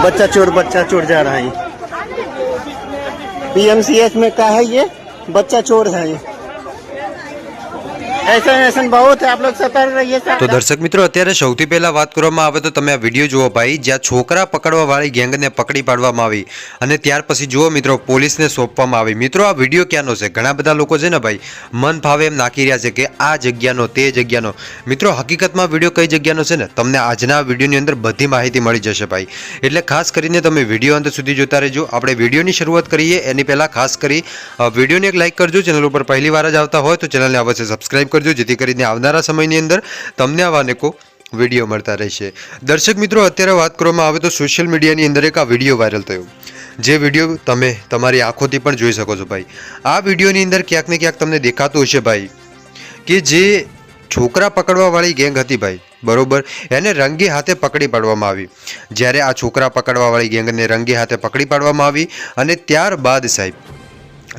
बच्चा चोर जा रहा है। पीएमसीएच में क्या है ये बच्चा चोर है। ऐसा बहुत है, आप लोग सतर्क रहिए। तो दर्शक मित्रों अत्यारे सौथी पहला बात करवामां आवे तो तमे आ विडियो जुओ भाई, ज्यां छोकरा पकड़वा वाળી ગેંગને પકડી પાડવામાં આવી અને ત્યાર પછી જુઓ મિત્રો પોલીસને સોંપવામાં આવી। મિત્રો આ વિડિયો ક્યાંનો છે? ઘણા બધા લોકો છે ને ભાઈ મન ફાવે એમ નાખી રહ્યા છે કે આ જગ્યાનો તે જગ્યાનો। મિત્રો હકીકતમાં વિડિયો કઈ જગ્યાનો છે ને તમને આજના વિડિયોની અંદર બધી માહિતી મળી જશે ભાઈ, એટલે ખાસ કરીને તમે વિડિયો અંત સુધી જોતા રહેજો। આપણે વિડિયોની શરૂઆત કરીએ એની પહેલા ખાસ કરી વિડિયોને એક લાઈક કરજો। ચેનલ ઉપર પહેલી વાર જ આવતા હોય તો ચેનલને અવશ્ય સબસ્ક્રાઇબ કરજો, જેથી કરીને આવનારા સમયની અંદર તમને આવા અનેકો વિડીયો મળતા રહેશે। દર્શક મિત્રો અત્યારે વાત કરવામાં આવે તો સોશિયલ મીડિયાની અંદર એક આ વિડીયો વાયરલ થયો, જે વિડીયો તમે તમારી આંખોથી પણ જોઈ શકો છો ભાઈ। આ વિડીયોની અંદર ક્યાંક ને ક્યાંક તમને દેખાતું હશે ભાઈ કે જે છોકરા પકડવાવાળી ગેંગ હતી ભાઈ બરોબર, એને રંગે હાથે પકડી પાડવામાં આવી। જ્યારે આ છોકરા પકડવાવાળી ગેંગને રંગે હાથે પકડી પાડવામાં આવી અને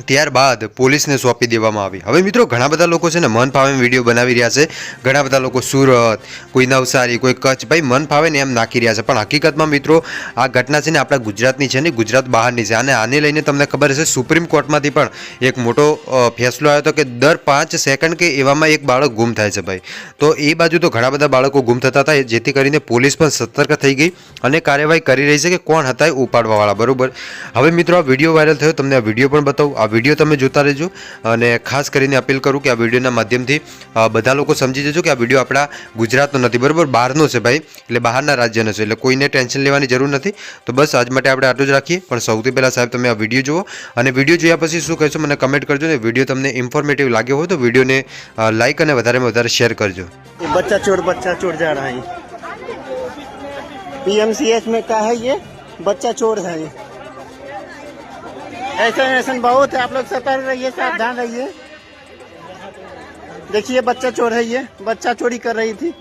ત્યારબાદ પોલીસને સોંપી દેવામાં આવી। હવે મિત્રો ઘણા બધા લોકો છે ને મન ફાવે એમ વિડીયો બનાવી રહ્યા છે। ઘણા બધા લોકો સુરત, કોઈ નવસારી, કોઈ કચ્છ ભાઈ મન ફાવે ને એમ નાખી રહ્યા છે, પણ હકીકતમાં મિત્રો આ ઘટના છે ને આપણા ગુજરાતની છે ને, ગુજરાત બહારની છે। અને આને લઈને તમને ખબર હશે સુપ્રીમ કોર્ટમાંથી પણ એક મોટો ફેસલો આવ્યો હતો કે દર 5 સેકન્ડ કે એવામાં એક બાળક ગુમ થાય છે ભાઈ। તો એ બાજુ તો ઘણા બધા બાળકો ગુમ થતા હતા, જેથી કરીને પોલીસ પણ સતર્ક થઈ ગઈ અને કાર્યવાહી કરી રહી છે કે કોણ હતા એ ઉપાડવાવાળા બરોબર। હવે મિત્રો આ વિડીયો વાયરલ થયો, તમને આ વિડીયો પણ બતાવું। આ વિડીયો તમે જોતા રહેજો અને ખાસ કરીને અપીલ કરું કે આ વિડીયોના માધ્યમથી બધા લોકો સમજી જજો કે આ વિડીયો આપણા ગુજરાતનો નથી બરાબર, બહારનો છે ભાઈ, એટલે બહારના રાજ્યનો છે, એટલે કોઈને ટેન્શન લેવાની જરૂર નથી। તો બસ આજ માટે આપણે આટલું જ રાખીએ, પણ સૌથી પહેલાં સાહેબ તમે આ વિડીયો જુઓ અને વિડીયો જોયા પછી શું કહેશો મને કમેન્ટ કરજો ને। વિડીયો તમને ઇન્ફોર્મેટિવ લાગ્યો હોય તો વિડીયોને લાઇક અને વધારેમાં વધારે શેર કરજો। बच्चा चोर जा रहा है। पीएमसीएच में क्या है ये बच्चा चोर है। ऐसा बहुत है, आप लोग सतर्क रहिए, सावधान रहिए। देखिए बच्चा चोर है, ये बच्चा चोरी कर रही थी।